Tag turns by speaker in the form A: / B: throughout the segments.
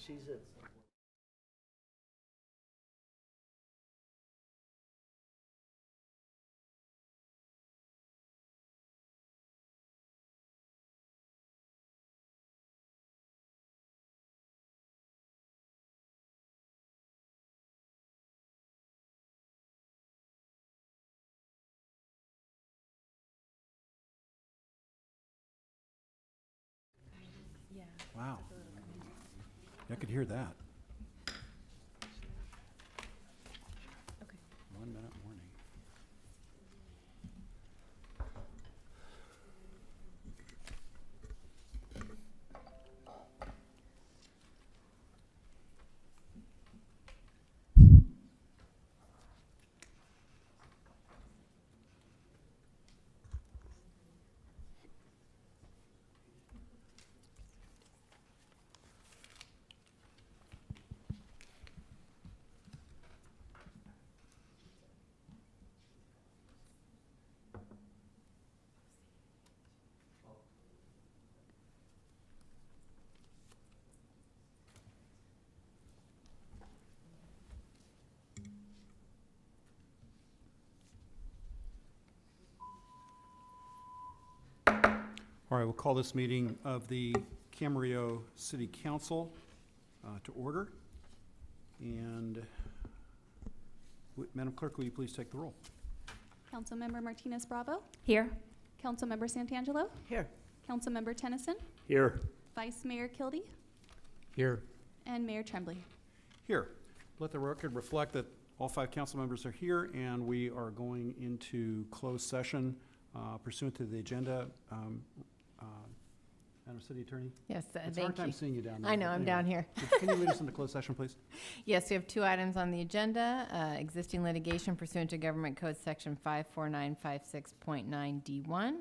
A: She's at.
B: Wow. I could hear that.
C: Okay.
B: 1 minute warning. All right, we'll call this meeting of the Camarillo City Council to order. And Madam Clerk, will you please take the roll?
D: Councilmember Martinez Bravo,
C: Here.
D: Councilmember Santangelo,
A: Here.
D: Councilmember Tennyson,
A: Here.
D: Vice Mayor Kilby,
A: Here.
D: and Mayor Tremblay.
B: Here. Let the record reflect that all 5 council members are here, and we are going into closed session pursuant to the agenda. Madam City Attorney?
C: Yes,
B: It's a hard
C: thank
B: time
C: you.
B: seeing you down there.
C: I know,
B: but
C: I'm down
B: anyway.
C: here.
B: Can you lead us into closed session, please?
C: Yes, we have 2 items on the agenda. Existing litigation pursuant to Government Code Section 54956.9D1,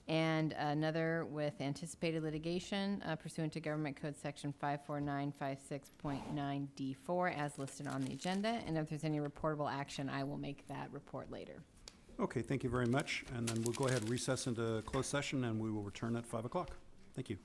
C: and another with anticipated litigation pursuant to Government Code Section 54956.9D4 as listed on the agenda. And if there's any reportable action, I will make that report later.
B: Okay, thank you very much. And then we'll go ahead and recess into closed session, and we will return at 5 o'clock. Thank you.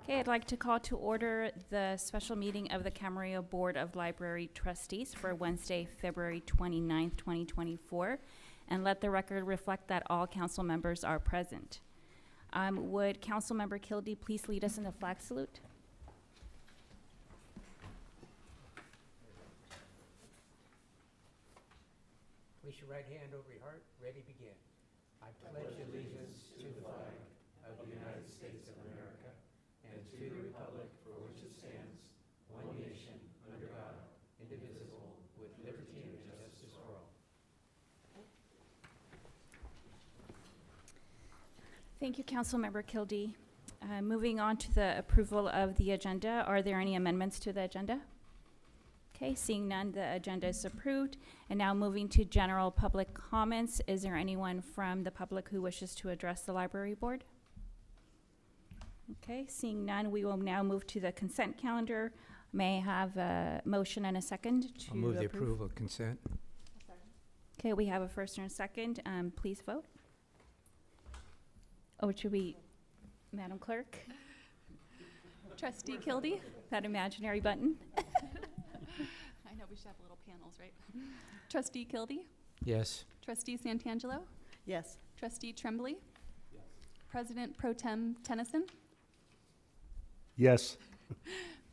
A: Okay, I'd like to call to order the special meeting of the Camarillo Board of Library Trustees for Wednesday, February 29th, 2024, and let the record reflect that all council members are present. Would Councilmember Kildee please lead us in the flag salute?
E: Place your right hand over your heart. Ready, begin. I pledge allegiance to the flag of the United States of America and to the republic for which it stands, one nation, under God, indivisible, with liberty and justice for all.
A: Thank you, Councilmember Kildee. Moving on to the approval of the agenda, are there any amendments to the agenda? Okay, seeing none, the agenda is approved. And now moving to general public comments, is there anyone from the public who wishes to address the library board? Okay, seeing none, we will now move to the consent calendar. May I have a motion and a second to
E: I'll move the
A: approve?
E: approval of consent.
A: Okay, we have a first and a second. Please vote. Or should we, Madam Clerk,
D: Trustee Kildee.
A: that imaginary button?
D: I know we should have little panels, right? Trustee Kildee.
E: Yes.
D: Trustee Santangelo.
F: Yes.
D: Trustee Tremblay. President Pro Tem Tennyson.
B: Yes.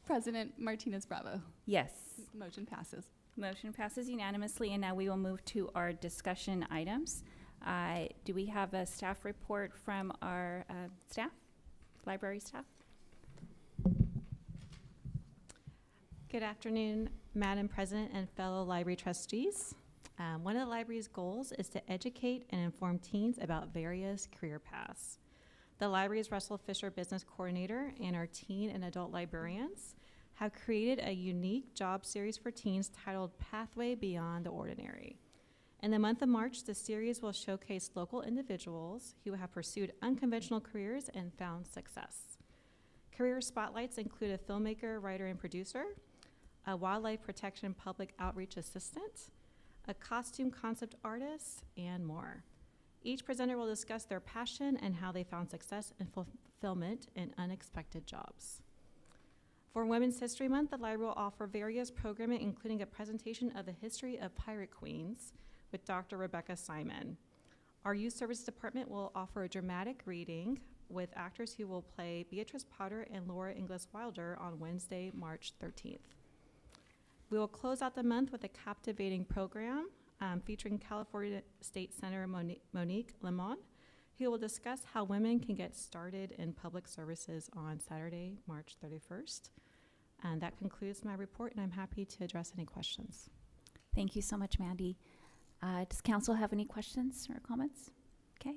D: President Martinez Bravo.
A: Yes.
D: Motion passes.
A: Motion passes unanimously, and now we will move to our discussion items. Do we have a staff report from our staff, library staff?
G: Good afternoon, Madam President and fellow library trustees. One of the library's goals is to educate and inform teens about various career paths. The library's Russell Fisher Business Coordinator and our teen and adult librarians have created a unique job series for teens titled Pathway Beyond the Ordinary. In the month of March, the series will showcase local individuals who have pursued unconventional careers and found success. Career spotlights include a filmmaker, writer, and producer, a wildlife protection public outreach assistant, a costume concept artist, and more. Each presenter will discuss their passion and how they found success and fulfillment in unexpected jobs. For Women's History Month, the library will offer various programming, including a presentation of the history of pirate queens with Dr. Rebecca Simon. Our Youth Service Department will offer a dramatic reading with actors who will play Beatrice Potter and Laura Inglis Wilder on Wednesday, March 13th. We will close out the month with a captivating program featuring California State Senator Monique Lemon, who will discuss how women can get started in public services on Saturday, March 31st. And that concludes my report, and I'm happy to address any questions.
A: Thank you so much, Mandy. Does council have any questions or comments? Okay.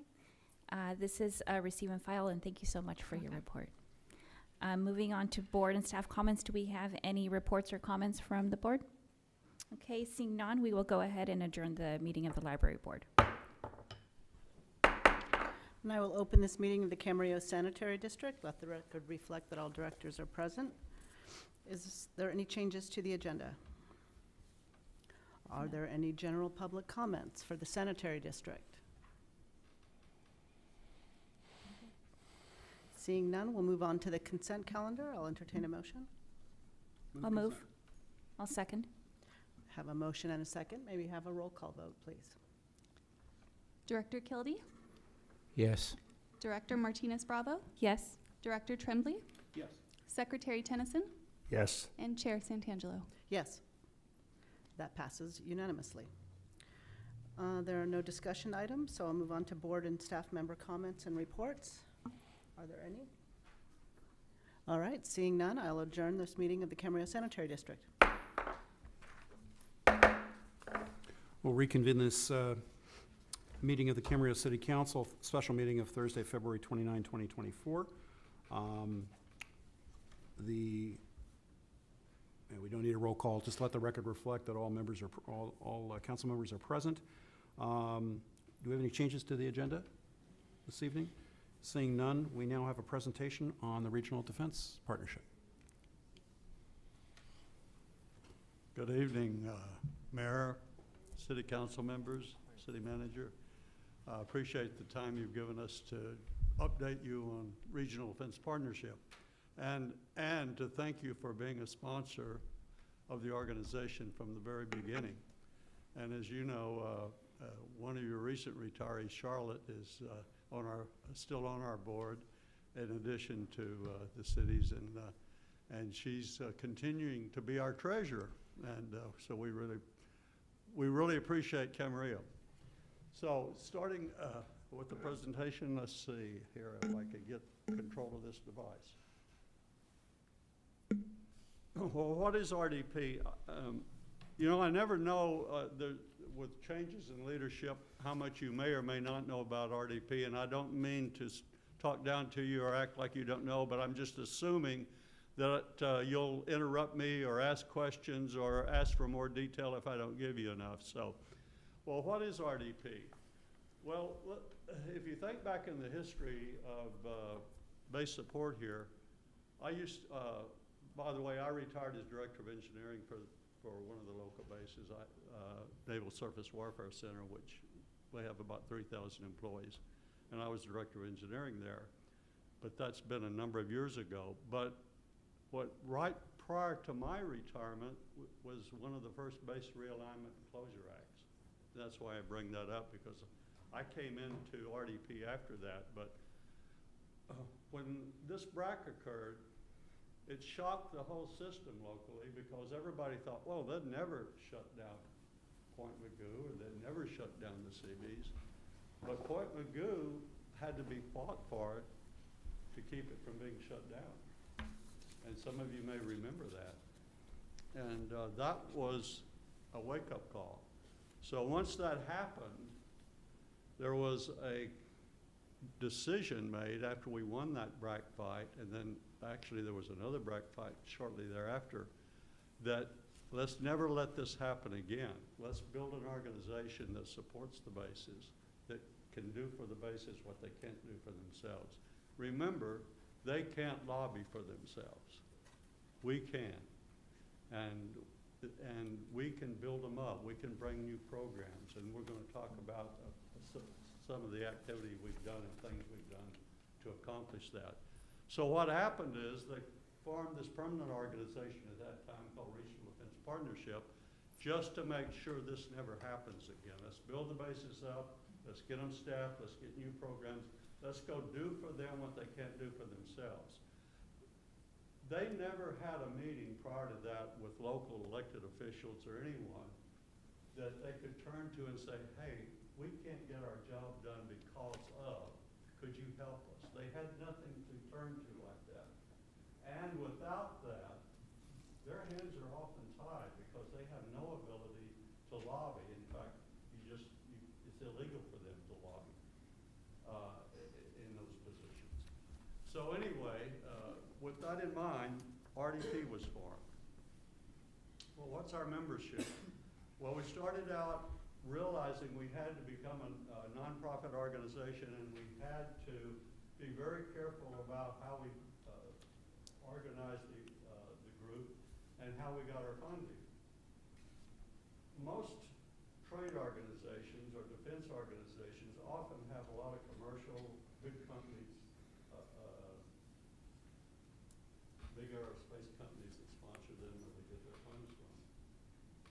A: This is a receive and file, and thank you so much for your report. Moving on to board and staff comments, do we have any reports or comments from the board? Okay, seeing none, we will go ahead and adjourn the meeting of the library board.
F: And I will open this meeting of the Camarillo Sanitary District. Let the record reflect that all directors are present. Is there any changes to the agenda? Are there any general public comments for the sanitary district? Seeing none, we'll move on to the consent calendar. I'll entertain a motion.
A: I'll move. I'll second.
F: Have a motion and a second. Maybe have a roll call vote, please.
D: Director Kildee.
E: Yes.
D: Director Martinez Bravo.
A: Yes.
D: Director Tremblay.
B: Yes.
D: Secretary Tennyson.
B: Yes.
D: And Chair Santangelo.
F: Yes. That passes unanimously. There are no discussion items, so I'll move on to board and staff member comments and reports. Are there any? All right, seeing none, I'll adjourn this meeting of the Camarillo Sanitary District.
B: We'll reconvene this meeting of the Camarillo City Council, special meeting of Thursday, February 29, 2024. We don't need a roll call, just let the record reflect that all members are, all council members are present. Do we have any changes to the agenda this evening? Seeing none, we now have a presentation on the Regional Defense Partnership.
H: Good evening, Mayor, City Council members, City Manager. Appreciate the time you've given us to update you on Regional Defense Partnership. and to thank you for being a sponsor of the organization from the very beginning. And as you know, one of your recent retirees, Charlotte, is still on our board, in addition to the cities, and she's continuing to be our treasurer. And so we really appreciate Camarillo. So starting with the presentation, let's see here if I could get control of this device. Well, what is RDP? You know, I never know with changes in leadership how much you may or may not know about RDP, and I don't mean to talk down to you or act like you don't know, but I'm just assuming that you'll interrupt me or ask questions or ask for more detail if I don't give you enough. So, well, what is RDP? Well, if you think back in the history of base support here, by the way, I retired as Director of Engineering for one of the local bases, Naval Surface Warfare Center, which we have about 3,000 employees. And I was Director of Engineering there. But that's been a number of years ago. But right prior to my retirement was one of the first base realignment and closure acts. That's why I bring that up, because I came into RDP after that. But when this BRAC occurred, it shocked the whole system locally, because everybody thought, well, they'd never shut down Point Mugu, or they'd never shut down the Seabees. But Point Mugu had to be fought for to keep it from being shut down. And some of you may remember that. And that was a wake-up call. So once that happened, there was a decision made after we won that BRAC fight, and then actually there was another BRAC fight shortly thereafter, that let's never let this happen again. Let's build an organization that supports the bases, that can do for the bases what they can't do for themselves. Remember, they can't lobby for themselves. We can. And we can build them up. We can bring new programs, and we're going to talk about some of the activity we've done and things we've done to accomplish that. So what happened is they formed this permanent organization at that time called Regional Defense Partnership, just to make sure this never happens again. Let's build the bases up, let's get them staffed, let's get new programs, let's go do for them what they can't do for themselves. They never had a meeting prior to that with local elected officials or anyone that they could turn to and say, hey, we can't get our job done because of, could you help us? They had nothing to turn to like that. And without that, their hands are often tied because they have no ability to lobby. In fact, it's illegal for them to lobby in those positions. So anyway, with that in mind, RDP was formed. Well, what's our membership? Well, we started out realizing we had to become a nonprofit organization, and we had to be very careful about how we organized the group and how we got our funding. Most trade organizations or defense organizations often have a lot of commercial, big companies, big aerospace companies that sponsor them and they get their funds from.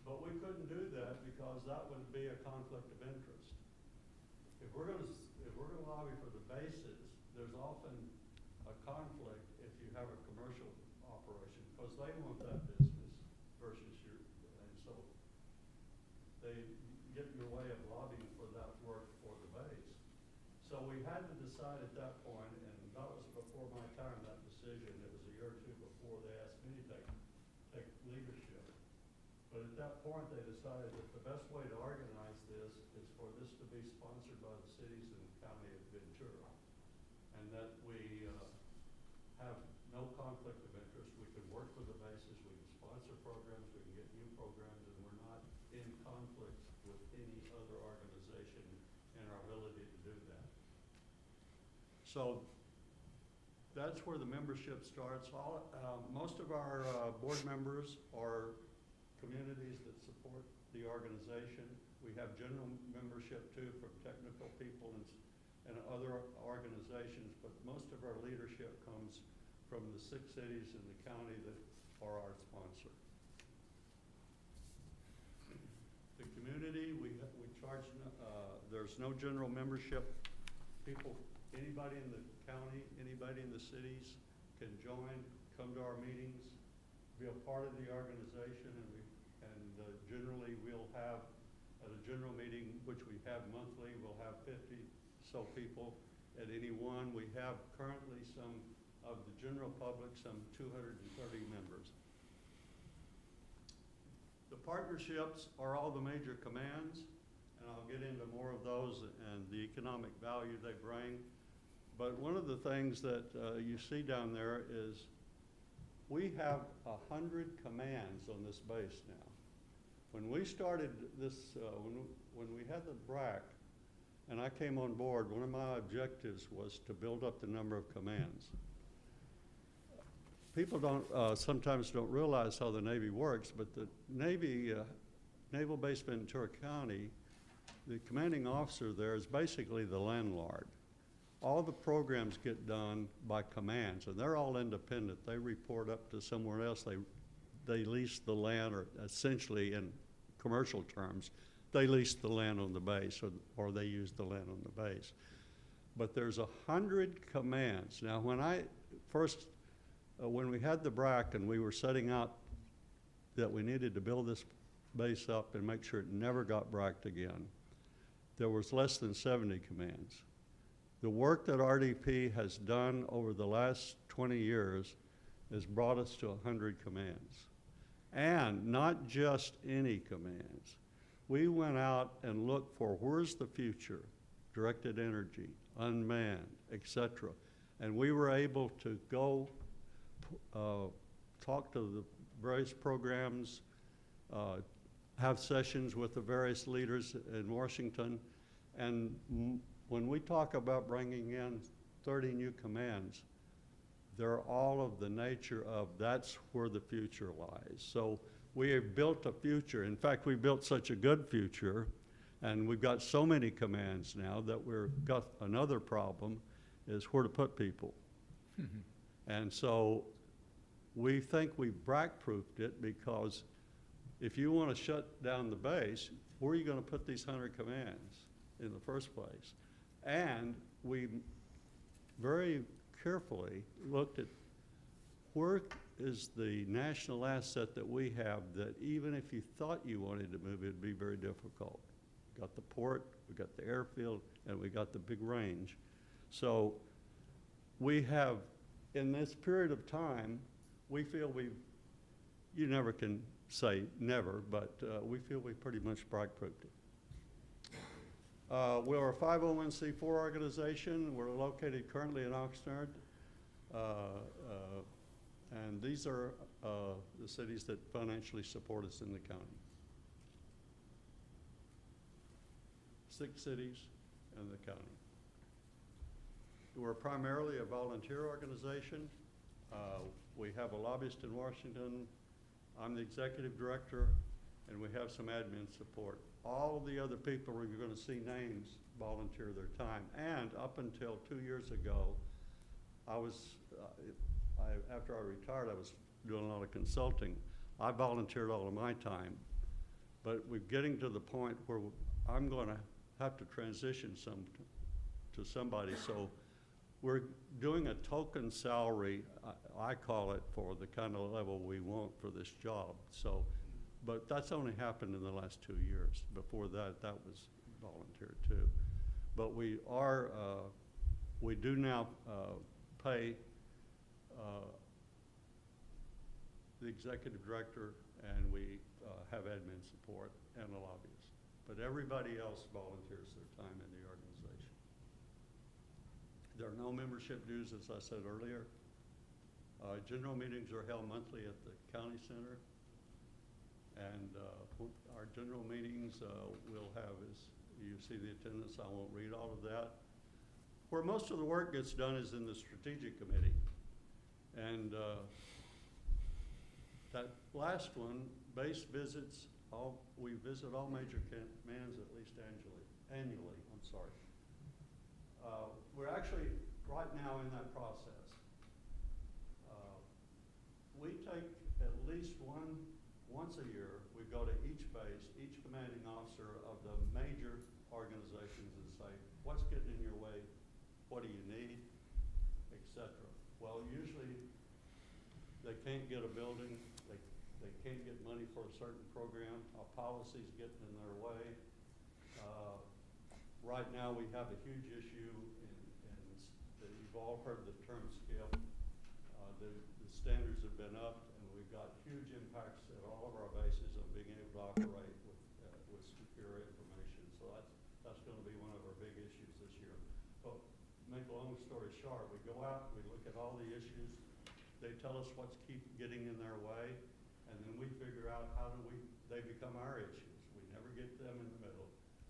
H: But we couldn't do that because that would be a conflict of interest. If we're going to lobby for the bases, there's often a conflict if you have a commercial operation, because they want that business versus your, and so they get in your way of lobbying for that work for the base. So we had to decide at that point, and that was before my time, that decision. It was a year or two before they asked me to take leadership. But at that point, they decided that the best way to organize this is for this to be sponsored by the cities and the county of Ventura, and that we have no conflict of interest. We can work with the bases, we can sponsor programs, we can get new programs, and we're not in conflict with any other organization in our ability to do that. So that's where the membership starts. Most of our board members are communities that support the organization. We have general membership too from technical people and other organizations, but most of our leadership comes from the 6 cities in the county that are our sponsor. The community, we charge, there's no general membership. People, anybody in the county, anybody in the cities can join, come to our meetings, be a part of the organization, and generally we'll have, at a general meeting, which we have monthly, we'll have 50 so people at any one. We have currently some of the general public, some 230 members. The partnerships are all the major commands, and I'll get into more of those and the economic value they bring. But one of the things that you see down there is we have 100 commands on this base now. When we started this, when we had the BRAC, and I came on board, one of my objectives was to build up the number of commands. People don't sometimes don't realize how the Navy works, but the Navy, Naval Base Ventura County, the commanding officer there is basically the landlord. All the programs get done by commands, and they're all independent. They report up to somewhere else. They lease the land, or essentially in commercial terms, they lease the land on the base, or they use the land on the base. But there's 100 commands. Now, when I first, when we had the BRAC and we were setting out that we needed to build this base up and make sure it never got BRAC'd again, there was less than 70 commands. The work that RDP has done over the last 20 years has brought us to 100 commands. And not just any commands. We went out and looked for where's the future, directed energy, unmanned, etc. And we were able to go talk to the various programs, have sessions with the various leaders in Washington, and when we talk about bringing in 30 new commands, they're all of the nature of that's where the future lies. So we have built a future. In fact, we built such a good future, and we've got so many commands now that we've got another problem, is where to put people. And so we think we've BRAC-proofed it, because if you want to shut down the base, where are you going to put these 100 commands in the first place? And we very carefully looked at where is the national asset that we have that even if you thought you wanted to move, it'd be very difficult. We got the port, we got the airfield, and we got the big range. So we have, in this period of time, we feel you never can say never, but we feel we pretty much BRAC-proofed it. We're a 501c4 organization. We're located currently in Oxnard. And these are the cities that financially support us in the county. 6 cities in the county. We're primarily a volunteer organization. We have a lobbyist in Washington. I'm the executive director, and we have some admin support. All the other people you're going to see names volunteer their time. And up until 2 years ago, I was, after I retired, I was doing a lot of consulting. I volunteered all of my time, but we're getting to the point where I'm going to have to transition to somebody. So we're doing a token salary, I call it, for the kind of level we want for this job. So, but that's only happened in the last 2 years. Before that, that was volunteer too. But we are, we do now pay the executive director, and we have admin support and a lobbyist. But everybody else volunteers their time in the organization. There are no membership dues, as I said earlier. General meetings are held monthly at the county center. And our general meetings we'll have, as you see the attendance, I won't read all of that. Where most of the work gets done is in the strategic committee. And that last one, base visits, we visit all major commands at least annually, I'm sorry. We're actually right now in that process. what do you need, et cetera. Well, usually they can't get a building, they can't get money for a certain program, our policies get in their way. Right now, we have a huge issue you've all heard the term SCIP. The standards have been upped, and we've got huge impacts at all of our bases on being able to operate with secure information. So that's going to be one of our big issues this year. But make a long story short, we go out, we look at all the issues, they tell us what's keep getting in their way, and then we figure out they become our issues. We never get them in the middle.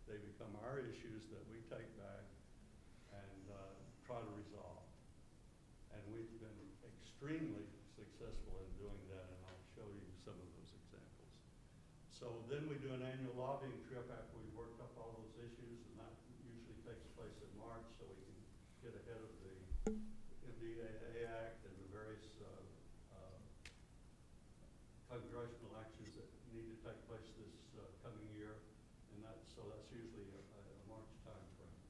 H: They become our issues that we take back and try to resolve. And we've been extremely successful in doing that, and I'll show you some of those examples. So then we do an annual lobbying trip after we've worked up all those issues, and that usually takes place in March, so we can get ahead of the NDAA Act and the various congressional actions that need to take place this coming year, and that's usually a March time frame.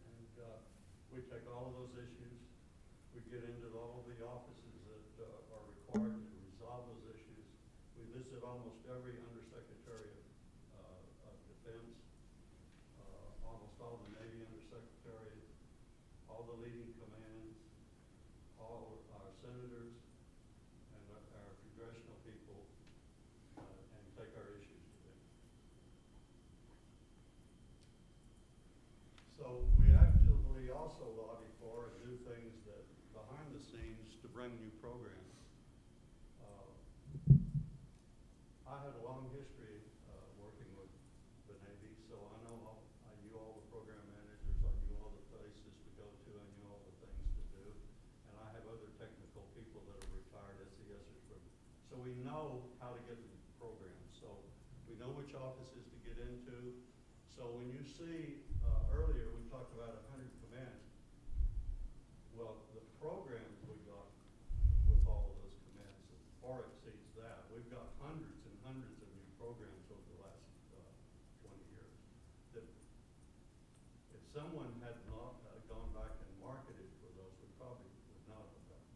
H: And we take all of those issues, we get into all of the offices that are required to resolve those issues. We visit almost every undersecretary of defense, almost all the Navy undersecretaries, all the leading commands, all our senators, and our congressional people, and take our issues to them. So we actively also lobby for and do things that behind the scenes to bring new programs. I had a long history working with the Navy, so I knew all the program managers, I knew all the places to go to, I knew all the things to do, and I have other technical people that are retired SESs. So we know how to get the programs, so we know which offices to get into. So when you see earlier we talked about 100 commands, well, the programs we got with all of those commands far exceeds that. We've got hundreds and hundreds of new programs over the last 20 years that if someone had not gone back and marketed for those, we probably would not have done.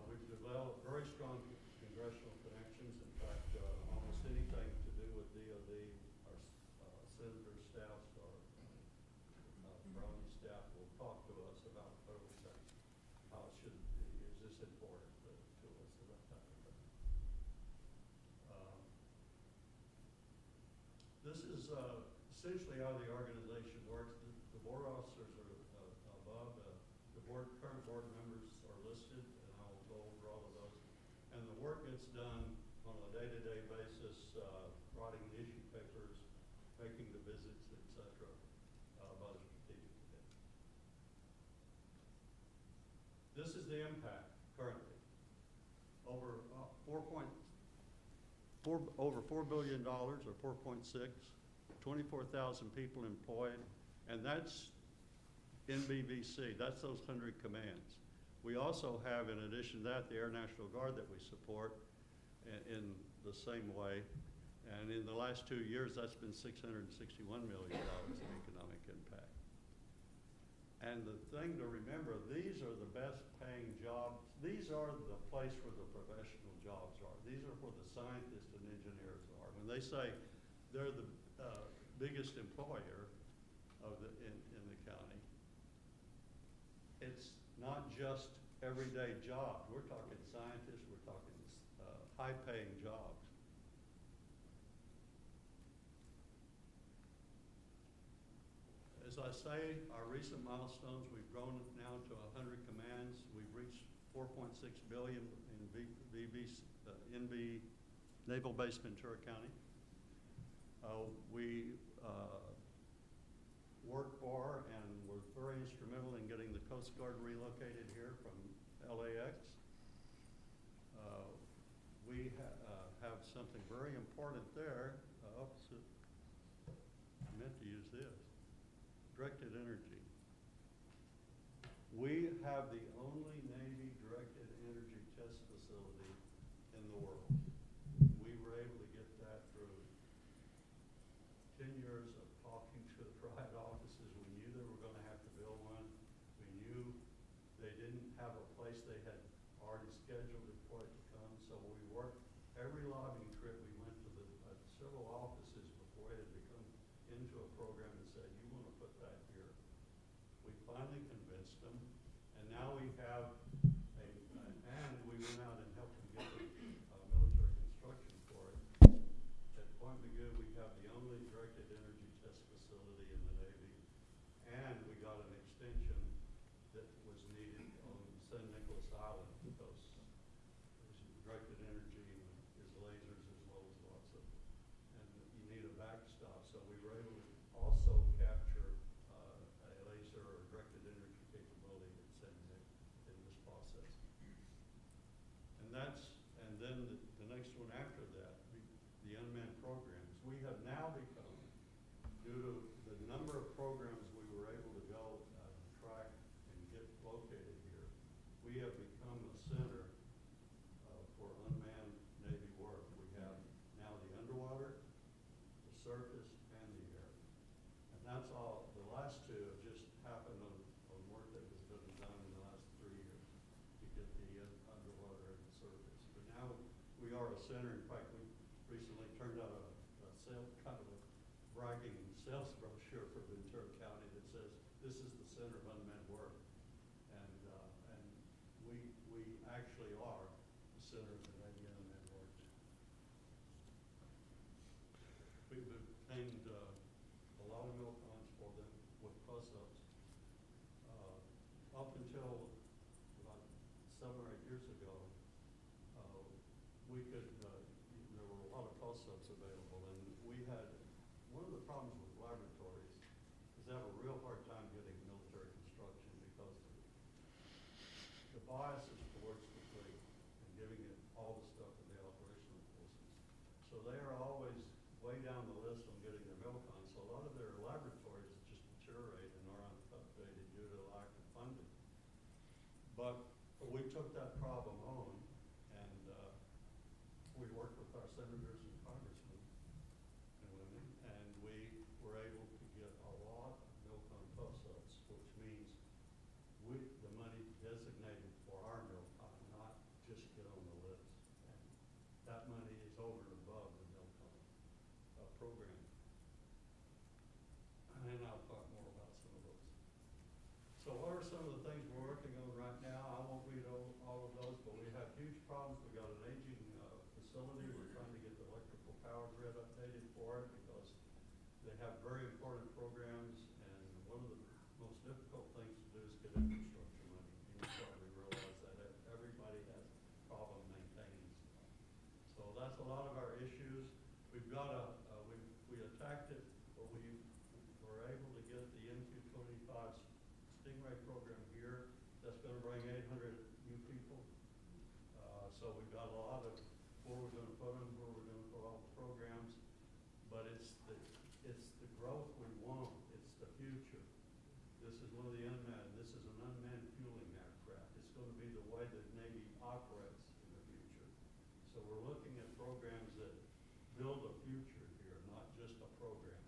H: We've developed very strong congressional connections. In fact, almost anything to do with DOD, our senator staffs, our Brownie staff will talk to us about federal sector. How it should be, is this important to us, and that type of thing. This is essentially how the organization works. The board officers are above. The current board members are listed, and I will go over all of those. And the work gets done on a day-to-day basis, writing the issue papers, making the visits, et cetera, by the strategic committee. This is the impact currently. Over over $4 billion, or 4.6, 24,000 people employed, and that's NBVC. That's those 100 commands. We also have, in addition to that, the Air National Guard that we support in the same way. And in the last 2 years, that's been $661 million in economic impact. And the thing to remember, these are the best paying jobs. These are the place where the professional jobs are. These are where the scientists and engineers are. When they say they're the biggest employer in the county, it's not just everyday jobs. We're talking scientists, we're talking high paying jobs. As I say, our recent milestones, we've grown now to 100 commands. We've reached $4.6 billion in Naval Base Ventura County. We work for and were very instrumental in getting the Coast Guard relocated here from LAX. We have something very important there. I meant to use this. Directed energy. We have the only Navy directed energy test facility in the world. We were able to get that through 10 years of talking to the right offices. We we have and we went out and helped them get military construction for it. At Point Mugu, we have the only directed energy test facility in the Navy, and we got an extension that was needed on San Nicolas Island because there's directed energy is lasers as well as lots of, and you need a backstop. So we were able to also capture a laser or directed energy capability at San Nick in this process. And then the next one after that, the unmanned programs. We have now become, due to the number of programs we were able to go track and get located here, we have become a center for unmanned Navy work. We have now the underwater, the surface, and the air. And that's all, the last two have just happened on work that has been done in the last 3 years to get the underwater and the surface. But now we are a center. In fact, we recently turned out a kind of a bragging sales brochure for Ventura County that says this is the center of unmanned work. And we actually are the center of the Navy unmanned work. We've obtained a lot of MILCONs for them with plus-ups. Up until about 7 or 8 years ago, we could, there were a lot of plus-ups available, and we had, one of the problems with laboratories is they have a real hard time getting military construction because the bias is towards the fleet and giving it all the stuff to the operational forces. So they are always way down the list on getting their MILCON. So a lot of their laboratories just deteriorate and are updated due to lack of funding. But we took that problem on, and we worked with our senators and congressmen and women, and we were able to get a lot of MILCON plus-ups, which means the money designated for our MILCON, not just get on the list. And that money is over and above the MILCON program. And I'll talk more about some of those. So what are some of the things we're working on right now? I won't read all of those, but we have huge problems. We got an aging facility. We're trying to get the electrical power grid updated for it because they have very important programs, and one of the most difficult things to do is get infrastructure money. And you probably realize that everybody has a problem maintaining stuff. So that's a lot of our issues. We've got we attacked it, but we were able to get the MQ-25 Stingray program here. That's going to bring 800 new people. So we've got a lot of where we're going to put them, where we're going to put all the programs. But it's the growth we want. It's the future. This is one of the unmanned. This is an unmanned fueling aircraft. It's going to be the way the Navy operates in the future. So we're looking at programs that build a future here, not just a program.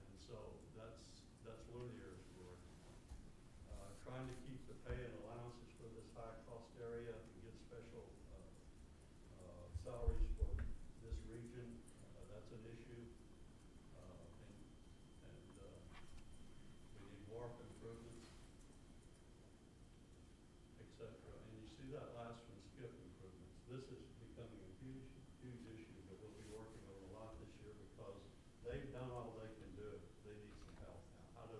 H: And so that's one of the areas we're working on. Trying to keep the pay and allowances for this high-cost area and get special salaries for this region. That's an issue. We need wharf improvements, etc. And you see that last one, skip improvements. This is becoming a huge issue that we'll be working on a lot this year because they've done all they can do. They need some help now. How do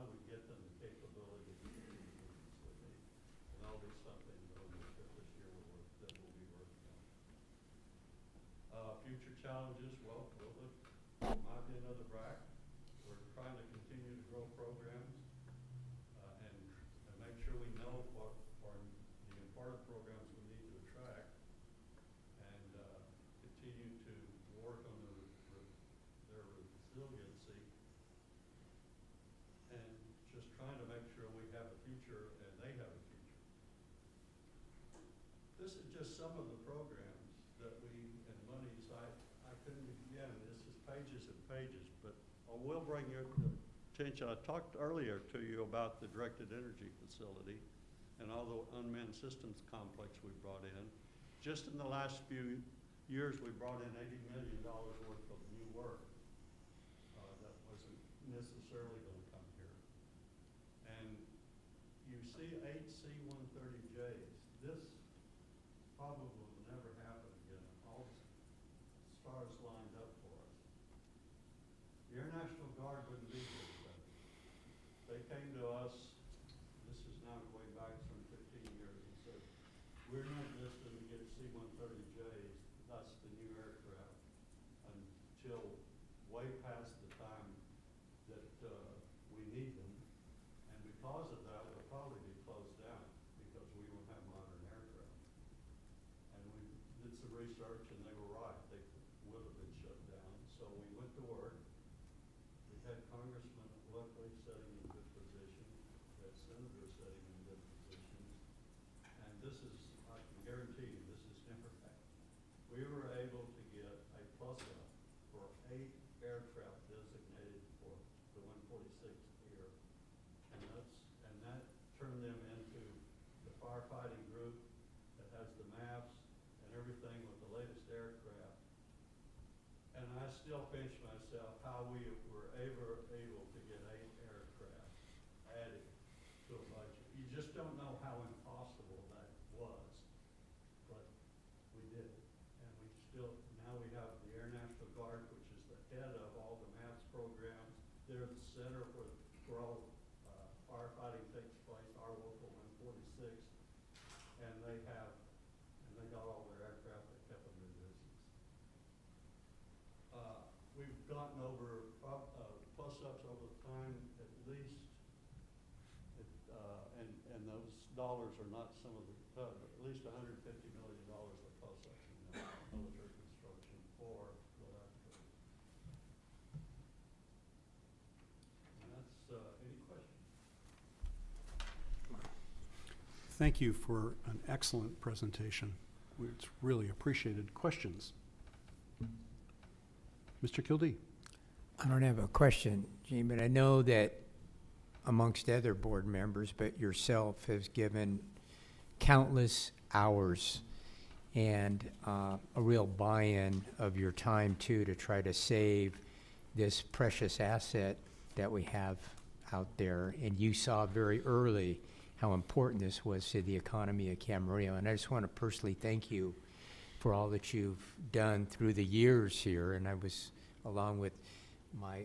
H: we get them the capability to do the improvements they need? And that'll be something that this year that we'll be working on. Future challenges, well, might be another BRAC. We're trying to continue to grow programs and make sure we know what are the important programs we need to attract and continue to work on their resiliency and just trying to make sure we have a future and they have a future. This is just some of the programs that and monies I couldn't begin. This is pages and pages, but I will bring your attention. I talked earlier to you about the directed energy facility and all the unmanned systems complex we brought in. Just in the last few years, we brought in $80 million worth of new work that wasn't necessarily going to come here. And you see 8 C-130Js. This probably will never happen again. All the stars lined up for us. The Air National Guard wouldn't be here today. They came to us, this is now going back some 15 years, and said, we're not just going to get C-130Js, that's the new aircraft, until way past the time that we need them. And because of that, we'll probably be closed down because we won't have modern aircraft. And we did some research and they were right. They would have been shut down. So we went to work. We had congressmen luckily sitting in good positions. We had senators sitting in good positions. And this is, I can guarantee you, this has never happened. We were able to get a plus-up for 8 aircraft designated for the 146th year. And that turned them into the firefighting group that has the maps and everything with the latest aircraft. And I still pinch myself how we were ever able to get 8 aircraft added to a budget. You just don't know how impossible that was, but we did it. And we still, now we have the Air National Guard, which is the head of all the MAPS programs. They're the center for all firefighting takes place, our local 146, and they got all their aircraft that kept them in business. We've gotten over plus-ups over time, at least, and those dollars are not some of the, at least $150 million of plus-ups in military construction for the last year. And that's, any questions?
B: Thank you for an excellent presentation. It's really appreciated. Questions? Mr. Kildee?
E: I don't have a question, Gene, but I know that amongst other board members, but yourself has given countless hours and a real buy-in of your time too to try to save this precious asset that we have out there. And you saw very early how important this was to the economy of Camarillo. And I just want to personally thank you for all that you've done through the years here. And I was, along with my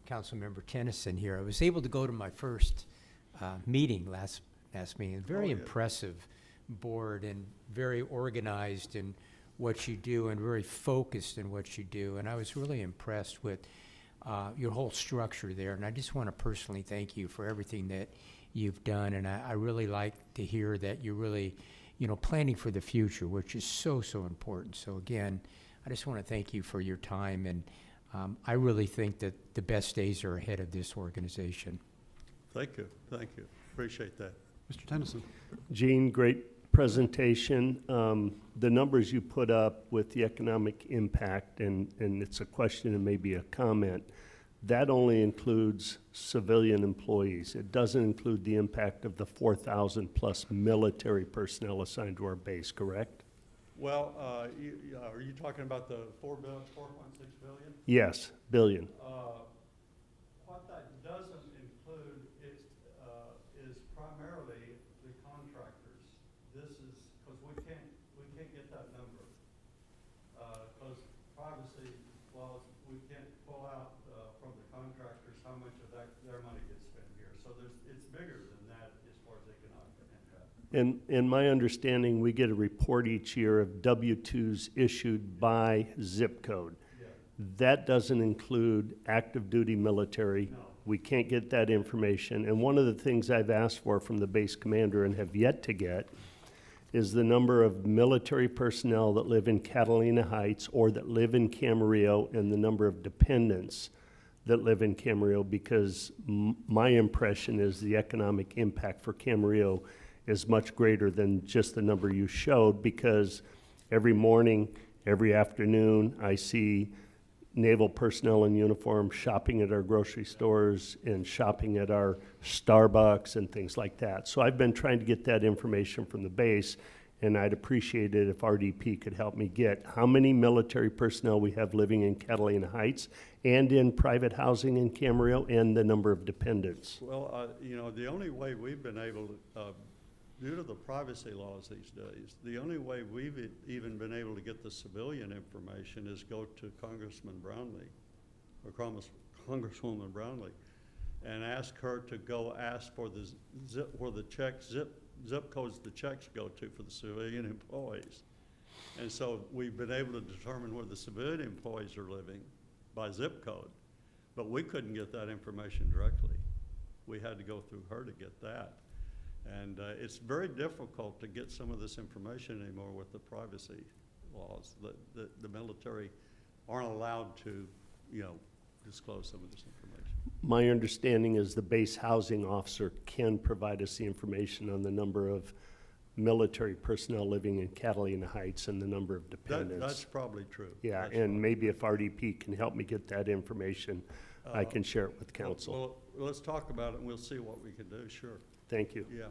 E: Councilmember Tennyson here, I was able to go to my first meeting last meeting. Very impressive board and very organized in what you do and very focused in what you do. And I was really impressed with your whole structure there. And I just want to personally thank you for everything that you've done. And I really like to hear that you're really, planning for the future, which is so, so important. So again, I just want to thank you for your time. And I really think that the best days are ahead of this organization.
H: Thank you. Thank you. Appreciate that.
B: Mr. Tennyson?
I: Gene, great presentation. The numbers you put up with the economic impact, and it's a question and maybe a comment, that only includes civilian employees. It doesn't include the impact of the 4,000 plus military personnel assigned to our base, correct?
H: Well, are you talking about the 4.6 billion?
I: Yes, billion.
H: What that doesn't include is primarily the contractors. This is because we can't get that number because privacy laws. We can't pull out from the contractors how much of their money gets spent here. So it's bigger than that as far as economic impact.
I: And in my understanding, we get a report each year of W-2s issued by zip code.
H: Yeah.
I: That doesn't include active duty military.
H: No.
I: We can't get that information. And one of the things I've asked for from the base commander and have yet to get is the number of military personnel that live in Catalina Heights or that live in Camarillo and the number of dependents that live in Camarillo, because my impression is the economic impact for Camarillo is much greater than just the number you showed, because every morning, every afternoon, I see naval personnel in uniform shopping at our grocery stores and shopping at our Starbucks and things like that. So I've been trying to get that information from the base, and I'd appreciate it if RDP could help me get how many military personnel we have living in Catalina Heights and in private housing in Camarillo, and the number of dependents?
H: Well, you know, the only way we've been able to, due to the privacy laws these days, the only way we've even been able to get the civilian information is go to Congressman Brownlee, or Congresswoman Brownlee, and ask her to go ask for the zip, where the zip codes the checks go to for the civilian employees. And so we've been able to determine where the civilian employees are living by zip code, but we couldn't get that information directly. We had to go through her to get that. And it's very difficult to get some of this information anymore with the privacy laws. The military aren't allowed to, you know, disclose some of this information.
I: My understanding is the base housing officer can provide us the information on the number of military personnel living in Catalina Heights and the number of dependents.
H: That's probably true.
I: Yeah,
H: That's
I: and
H: probably
I: maybe if RDP can help me get that information, I can share it with council.
H: Well, let's talk about it and we'll see what we can do, sure.
I: Thank you.
H: Yeah.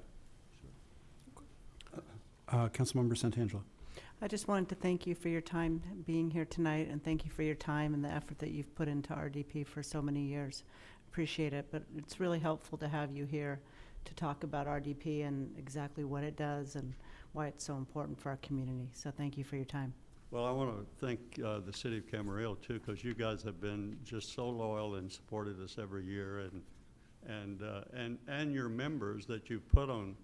B: Councilmember Santangelo.
F: I just wanted to thank you for your time being here tonight, and thank you for your time and the effort that you've put into RDP for so many years. Appreciate it, but it's really helpful to have you here to talk about RDP and exactly what it does and why it's so important for our community. So thank you for your time.
H: Well, I want to thank the city of Camarillo too, because you guys have been just so loyal and supported us every year, and your members that you've put on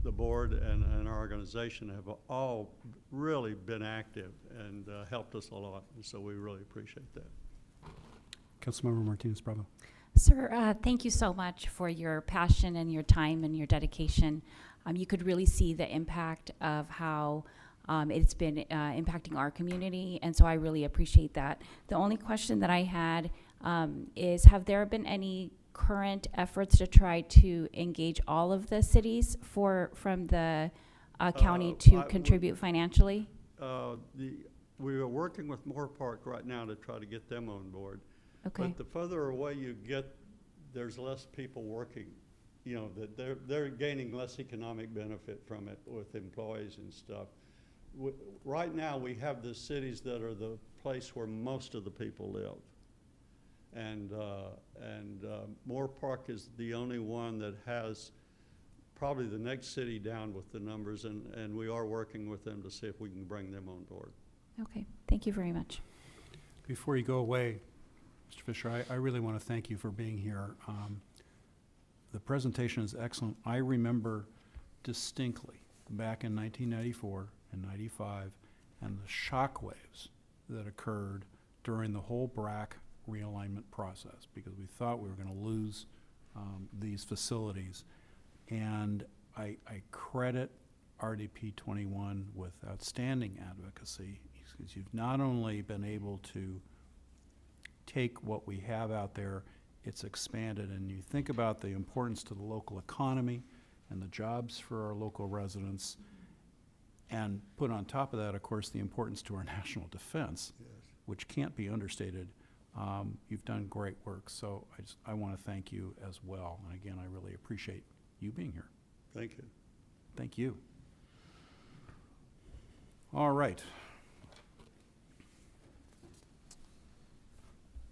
H: the board and our organization have all really been active and helped us a lot, and so we really appreciate that.
B: Councilmember Martinez-Bravo.
A: Sir, thank you so much for your passion and your time and your dedication. You could really see the impact of how it's been impacting our community, and so I really appreciate that. The only question that I had is, have there been any current efforts to try to engage all of the cities from the county to contribute financially?
H: We are working with Moore Park right now to try to get them on board.
A: Okay.
H: But the further away you get, there's less people working. You know, that they're gaining less economic benefit from it with employees and stuff. Right now, we have the cities that are the place where most of the people live. And Moore Park is the only one that has probably the next city down with the numbers, and we are working with them to see if we can bring them on board.
A: Okay, thank you very much.
B: Before you go away, Mr. Fisher, I really want to thank you for being here. The presentation is excellent. I remember distinctly back in 1994 and 95 and the shockwaves that occurred during the whole BRAC realignment process, because we thought we were going to lose these facilities. And I credit RDP 21 with outstanding advocacy, because you've not only been able to take what we have out there, it's expanded, and you think about the importance to the local economy and the jobs for our local residents, and put on top of that, of course, the importance to our national defense,
H: Yes.
B: which can't be understated. You've done great work, so I want to thank you as well. And again, I really appreciate you being here.
H: Thank you.
B: Thank you. All right.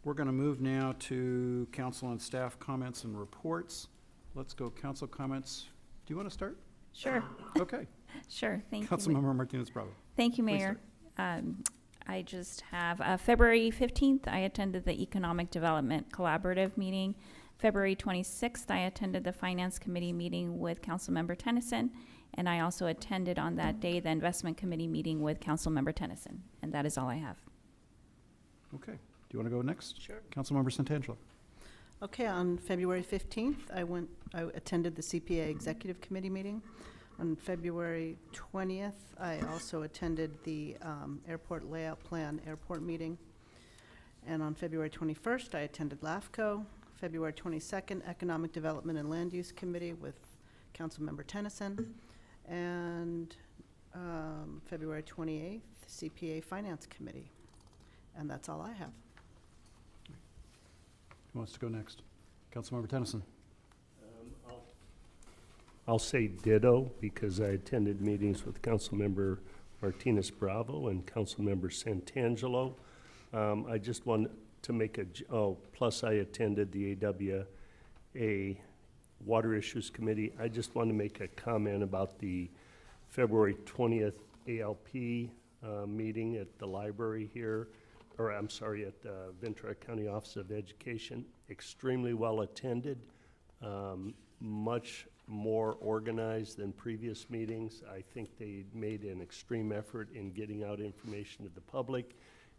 B: We're going to move now to council and staff comments and reports. Let's go council comments. Do you want to start?
A: Sure.
B: Okay.
A: Sure, thank you.
B: Councilmember Martinez-Bravo.
A: Thank you,
B: Please
A: Mayor. I just have, February 15th, I attended the Economic Development Collaborative meeting. February 26th, I attended the Finance Committee meeting with Councilmember Tennyson, and I also attended on that day the Investment Committee meeting with Councilmember Tennyson, and that is all I have.
B: Okay. Do you want to go next?
F: Sure.
B: Councilmember Santangelo.
F: Okay, on February 15th, I attended the CPA Executive Committee meeting. On February 20th, I also attended the Airport Layout Plan Airport meeting. And on February 21st, I attended LAFCO. February 22nd, Economic Development and Land Use Committee with Councilmember Tennyson. And February 28th, CPA Finance Committee. And that's all I have.
B: Who wants to go next? Councilmember Tennyson.
I: I'll say ditto, because I attended meetings with Councilmember Martinez-Bravo and Councilmember Santangelo. I just want to make plus I attended the AWA Water Issues Committee. I just want to make a comment about the February 20th ALP meeting at the library here, or I'm sorry, at the Ventura County Office of Education. Extremely well attended, much more organized than previous meetings. I think they made an extreme effort in getting out information to the public,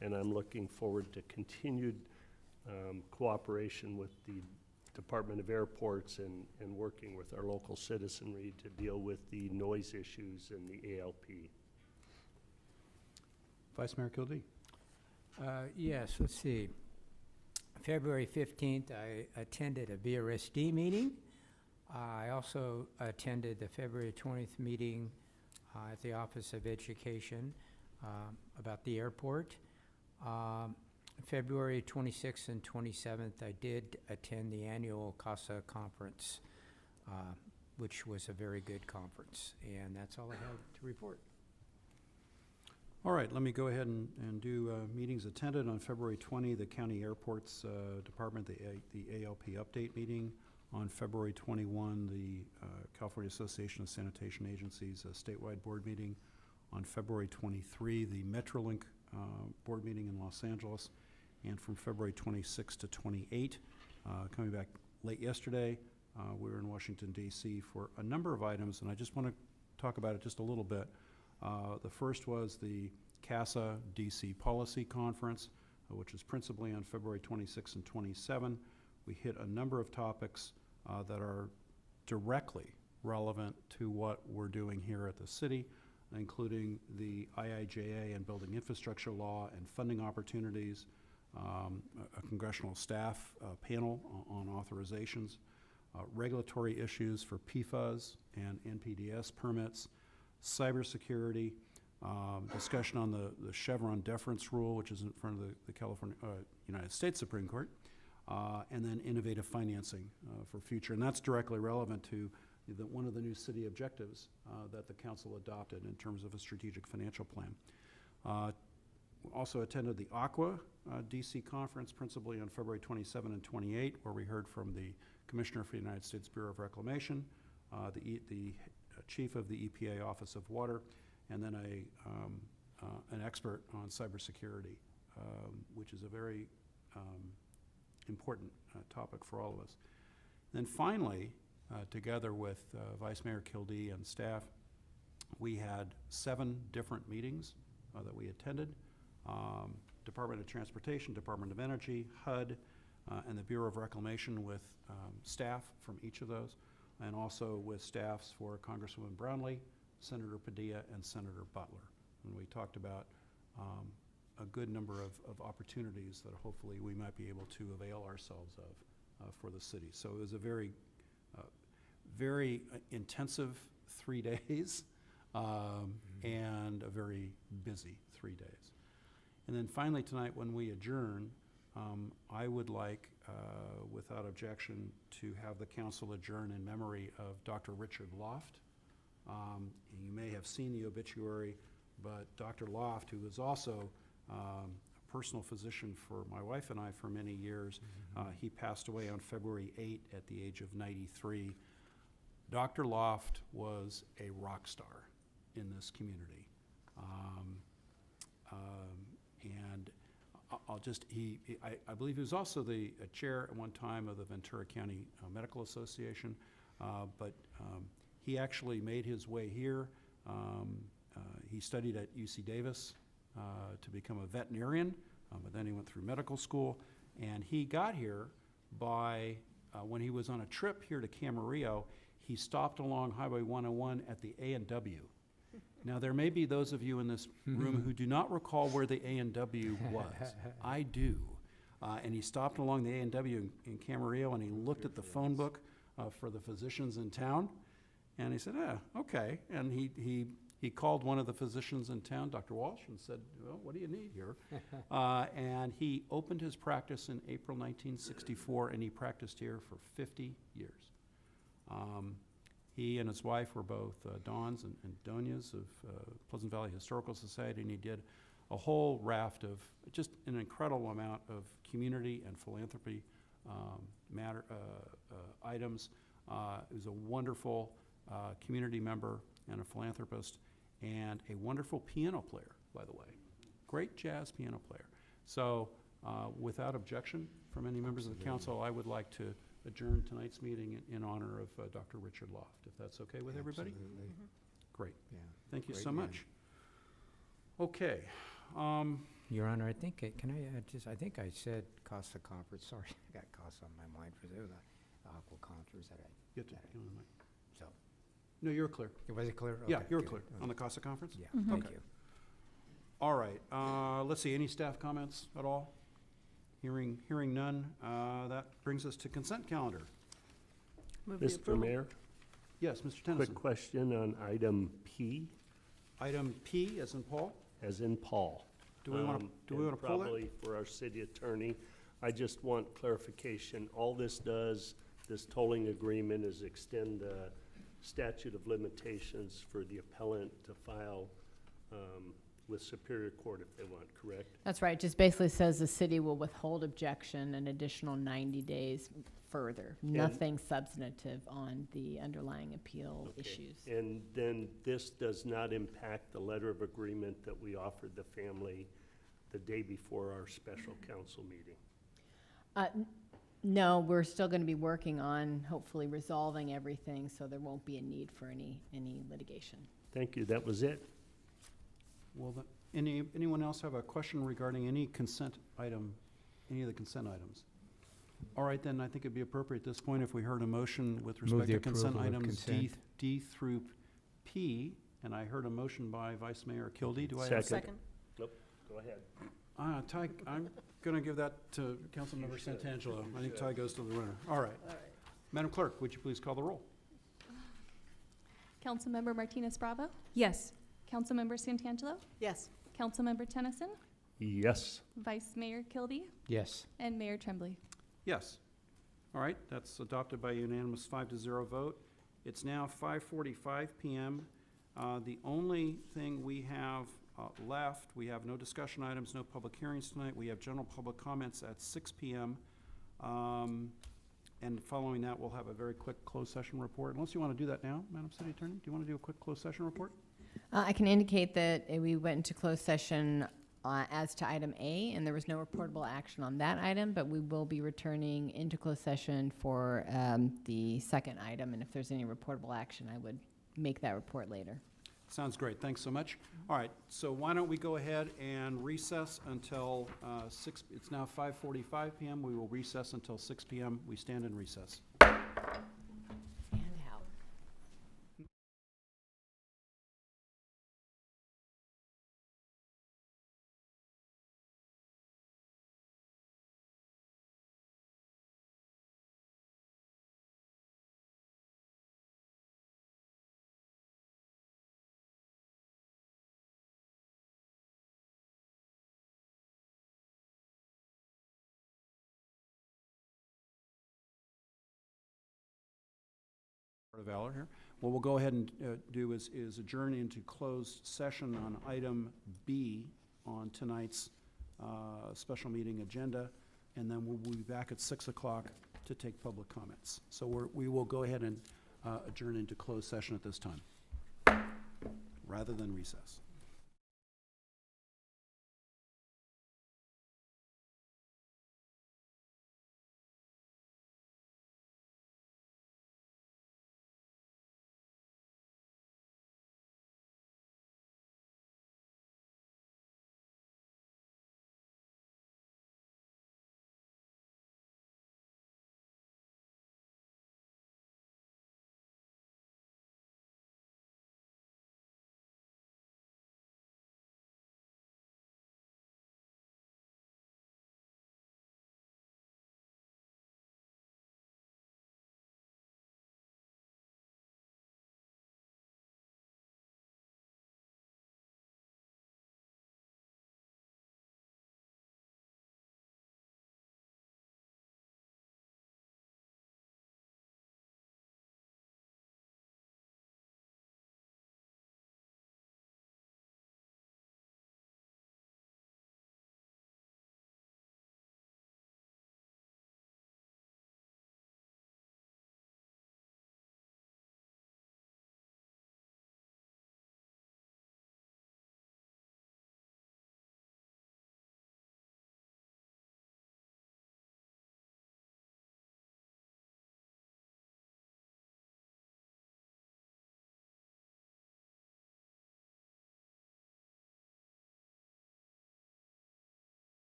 I: and I'm looking forward to continued cooperation with the Department of Airports and working with our local citizenry to deal with the noise issues in the ALP.
B: Vice Mayor Kildee.
E: Yes, let's see. February 15th, I attended a VRSD meeting. I also attended the February 20th meeting at the Office of Education about the airport. February 26th and 27th, I did attend the annual CASA conference, which was a very good conference. And that's all I have to report.
B: All right, let me go ahead and do meetings attended. On February 20, the County Airports Department, the ALP update meeting. On February 21, the California Association of Sanitation Agencies statewide board meeting. On February 23, the Metrolink board meeting in Los Angeles. And from February 26 to 28, coming back late yesterday, we were in Washington, D.C. for a number of items, and I just want to talk about it just a little bit. The first was the CASA DC Policy Conference, which is principally on February 26 and 27. We hit a number of topics that are directly relevant to what we're doing here at the city, including the IIJA and building infrastructure law and funding opportunities, a congressional staff panel on authorizations, regulatory issues for PFAS and NPDES permits, cybersecurity, discussion on the Chevron deference rule, which is in front of the California, United States Supreme Court, and then innovative financing for future. And that's directly relevant to one of the new city objectives that the council adopted in terms of a strategic financial plan. Also attended the AQUA DC conference, principally on February 27 and 28, where we heard from the Commissioner for the United States Bureau of Reclamation, the Chief of the EPA Office of Water, and then an expert on cybersecurity, which is a very important topic for all of us. Then finally, together with Vice Mayor Kildee and staff, we had 7 different meetings that we attended. Department of Transportation, Department of Energy, HUD, and the Bureau of Reclamation with staff from each of those, and also with staffs for Congresswoman Brownlee, Senator Padilla, and Senator Butler. And we talked about a good number of opportunities that hopefully we might be able to avail ourselves of for the city. So it was a very, very intensive 3 days and a very busy 3 days. And then finally tonight, when we adjourn, I would like, without objection, to have the council adjourn in memory of Dr. Richard Loft. You may have seen the obituary, but Dr. Loft, who was also a personal physician for my wife and I for many years, he passed away on February 8 at the age of 93. Dr. Loft was a rock star in this community. And I'll just, I believe he was also the chair at one time of the Ventura County Medical Association, but he actually made his way here. He studied at UC Davis to become a veterinarian, but then he went through medical school, and he got here by, when he was on a trip here to Camarillo, he stopped along Highway 101 at the A&W. Now, there may be those of you in this room who do not recall where the A&W was. I do. And he stopped along the A&W in Camarillo, and he looked at the phone book for the physicians in town, and he said, okay. And he called one of the physicians in town, Dr. Walsh, and said, well, what do you need here? And he opened his practice in April 1964, and he practiced here for 50 years. He and his wife were both Dons and Donias of Pleasant Valley Historical Society, and he did a whole raft of just an incredible amount of community and philanthropy items. He was a wonderful community member and a philanthropist, and a wonderful piano player, by the way. Great jazz piano player. So without objection from any members of the council, I would like to adjourn tonight's meeting in honor of Dr. Richard Loft, if that's okay with everybody?
E: Absolutely.
B: Great.
E: Yeah.
B: Thank you
E: Great
B: so
E: man.
B: much. Okay.
E: Your Honor, I think, can I just, I think I said Costa Conference, sorry, I got Costa on my mind for the Aqua Conference that I,
B: Get to, get on the mic.
E: so,
B: No, you're clear.
E: was it clear?
B: Yeah,
E: Okay,
B: you're
E: good.
B: clear. On the CASA conference?
E: Yeah,
A: Mhm.
E: thank
B: Okay.
E: you.
B: All right, let's see, any staff comments at all? Hearing none, that brings us to consent calendar.
F: Move the
I: Mr.
F: approval.
I: Mayor,
B: Yes, Mr.
I: quick
B: Tennyson.
I: question on item P,
B: Item P, as in Paul.
I: as in Paul.
B: Do we want to, do we
I: And
B: want to pull that?
I: Probably for our city attorney, I just want clarification. All this does, this tolling agreement, is extend the statute of limitations for the appellant to file with Superior Court if they want, correct?
C: That's right, just basically says the city will withhold objection an additional 90 days further. Nothing substantive on the underlying appeal
I: Okay.
C: issues.
I: And then this does not impact the letter of agreement that we offered the family the day before our special council meeting.
C: No, we're still going to be working on hopefully resolving everything, so there won't be a need for any litigation.
I: Thank you, that was it.
B: Well, anyone else have a question regarding any consent item, any of the consent items? All right, then I think it'd be appropriate at this point if we heard a motion with respect
E: the
B: to consent
E: approval of
B: items
E: consent.
B: D through P, and I heard a motion by Vice Mayor Kildee. Do I have a
I: Second.
F: Second.
I: Go ahead.
B: Ty, I'm going to give that to Councilmember Santangelo. I think Ty goes to the winner. All right.
F: All right.
B: Madam Clerk, would you please call the roll?
D: Councilmember Martinez Bravo,
A: Yes.
D: Councilmember Santangelo,
F: Yes.
D: Councilmember Tennyson,
I: Yes.
D: Vice Mayor Kildee,
E: Yes.
D: and Mayor Tremblay.
B: Yes. All right, that's adopted by a unanimous 5-0 vote. It's now 5:45 PM. The only thing we have left, we have no discussion items, no public hearings tonight. We have general public comments at 6 PM. And following that, we'll have a very quick closed session report. Unless you want to do that now, Madam City Attorney? Do you want to do a quick closed session report?
C: I can indicate that we went into closed session as to item A, and there was no reportable action on that item, but we will be returning into closed session for the second item, and if there's any reportable action, I would make that report later.
B: Sounds great. Thanks so much. All right, so why don't we go ahead and recess until 6, it's now 5:45 PM. We will recess until 6 PM. We stand in recess. Of valor here. What we'll go ahead and do is adjourn into closed session on item B on tonight's special meeting agenda, and then we'll be back at 6 o'clock to take public comments. So we will go ahead and adjourn into closed session at this time, rather than recess.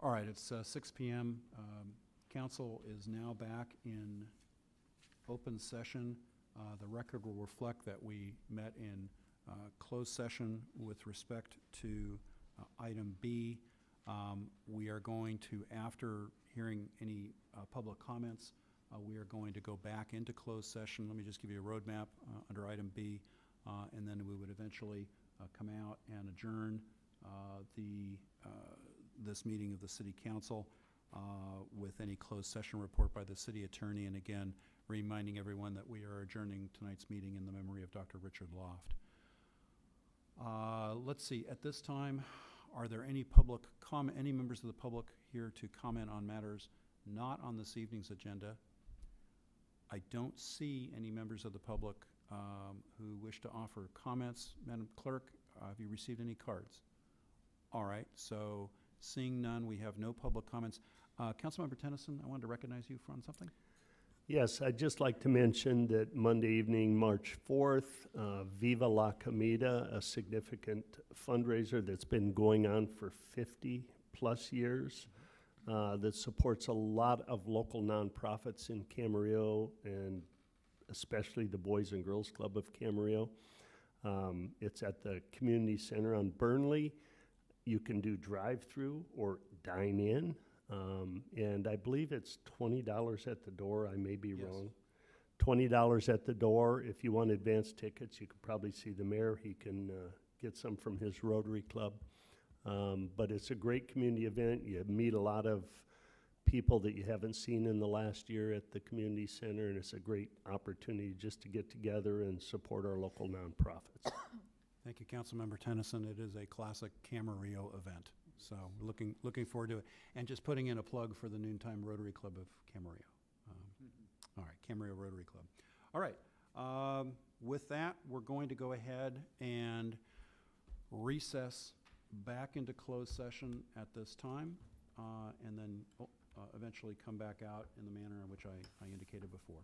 B: All right, it's 6 PM. Council is now back in open session. The record will reflect that we met in closed session with respect to item B. We are going to, after hearing any public comments, we are going to go back into closed session. Let me just give you a roadmap under item B, and then we would eventually come out and adjourn this meeting of the City Council with any closed session report by the City Attorney, and again, reminding everyone that we are adjourning tonight's meeting in the memory of Dr. Richard Loft. Let's see, at this time, are there any any members of the public here to comment on matters not on this evening's agenda? I don't see any members of the public who wish to offer comments. Madam Clerk, have you received any cards? All right, so seeing none, we have no public comments. Councilmember Tennyson, I wanted to recognize you on something.
I: Yes, I'd just like to mention that Monday evening, March 4th, Viva La Comida, a significant fundraiser that's been going on for 50-plus years, that supports a lot of local nonprofits in Camarillo, and especially the Boys and Girls Club of Camarillo. It's at the community center on Burnley. You can do drive-through or dine in. And I believe it's $20 at the door. I may be
B: Yes.
I: wrong. $20 at the door. If you want advance tickets, you could probably see the mayor. He can get some from his Rotary Club. But it's a great community event. You meet a lot of people that you haven't seen in the last year at the community center, and it's a great opportunity just to get together and support our local nonprofits.
B: Thank you, Councilmember Tennyson. It is a classic Camarillo event, so we're looking forward to it. And just putting in a plug for the Noontime Rotary Club of Camarillo. All right, Camarillo Rotary Club. All right, with that, we're going to go ahead and recess back into closed session at this time, and then eventually come back out in the manner in which I indicated before.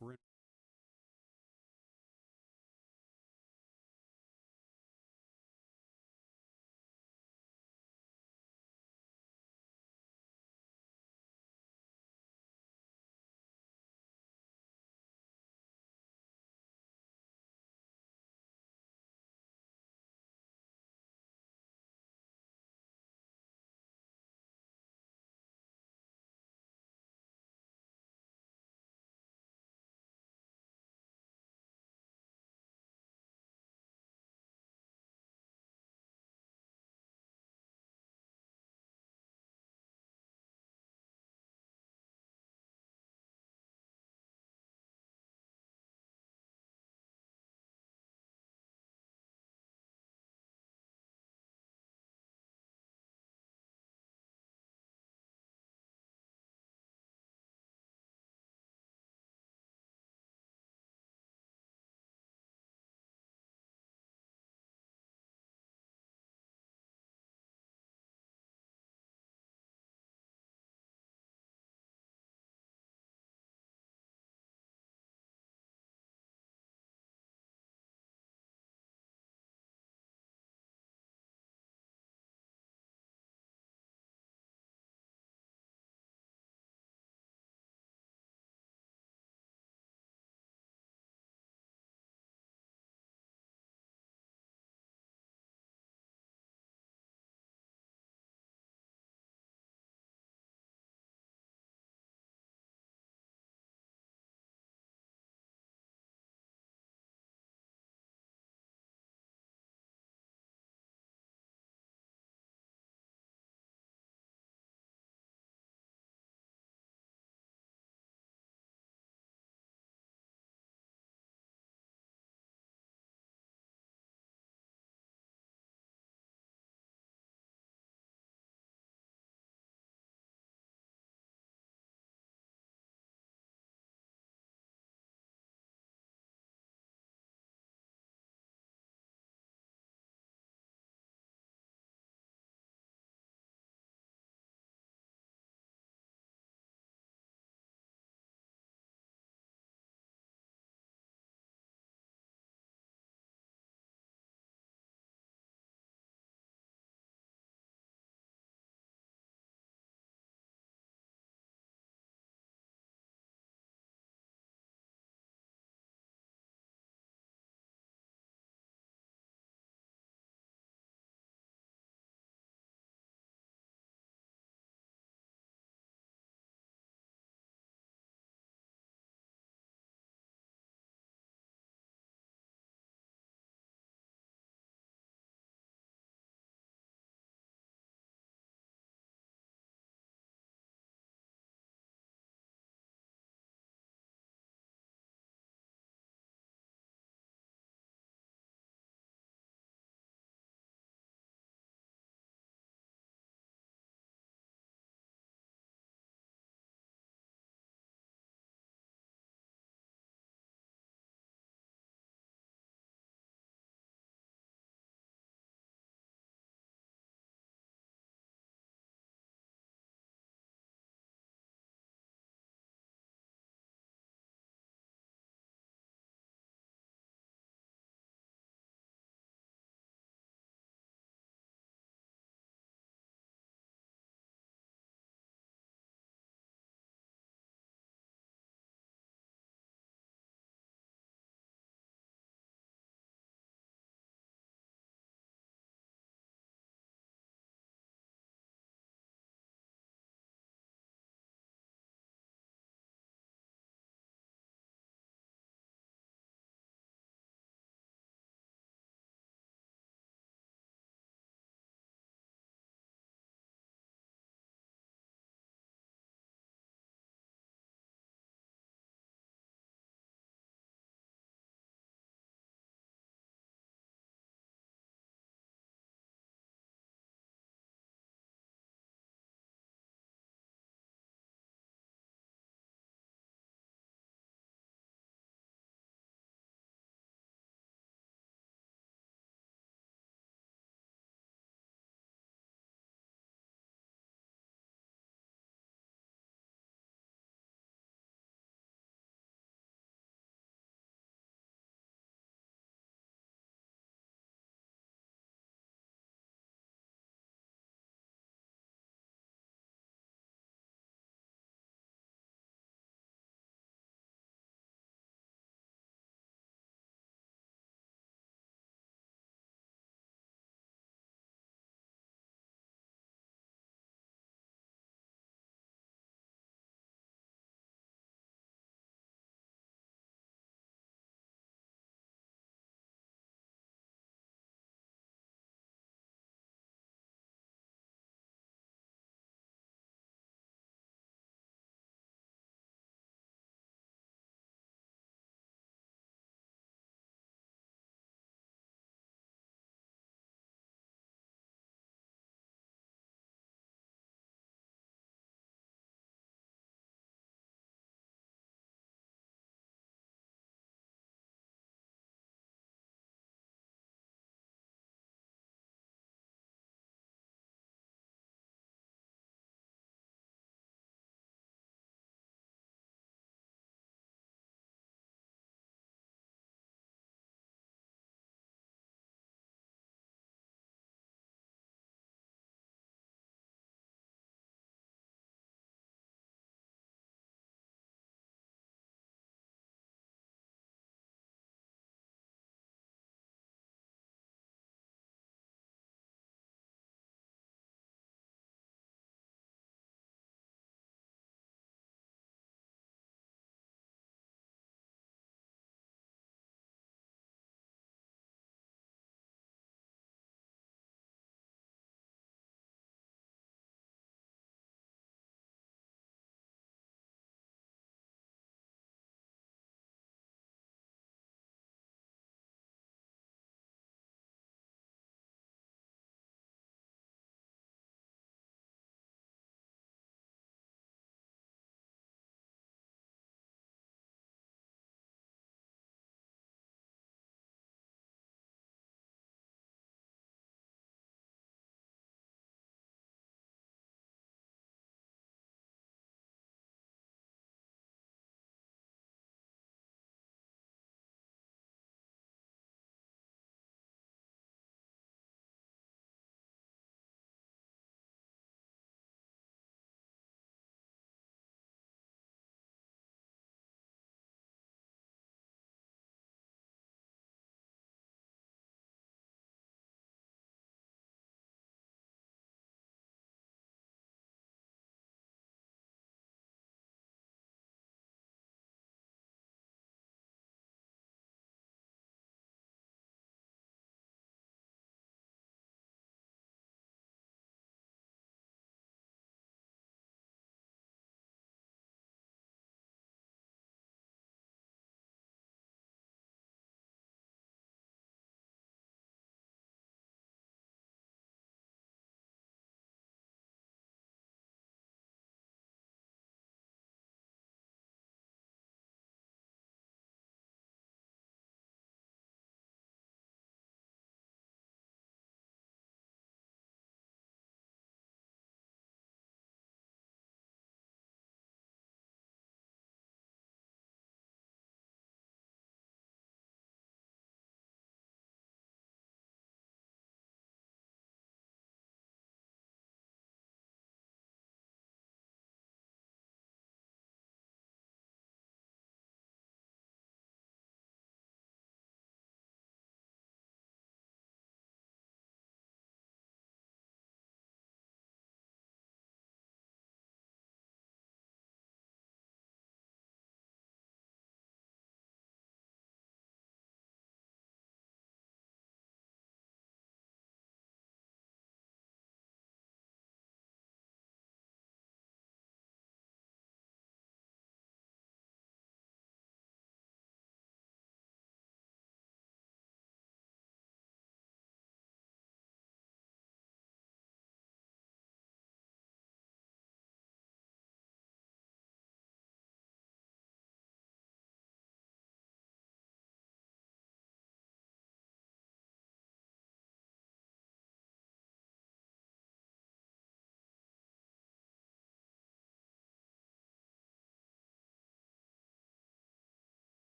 B: We're in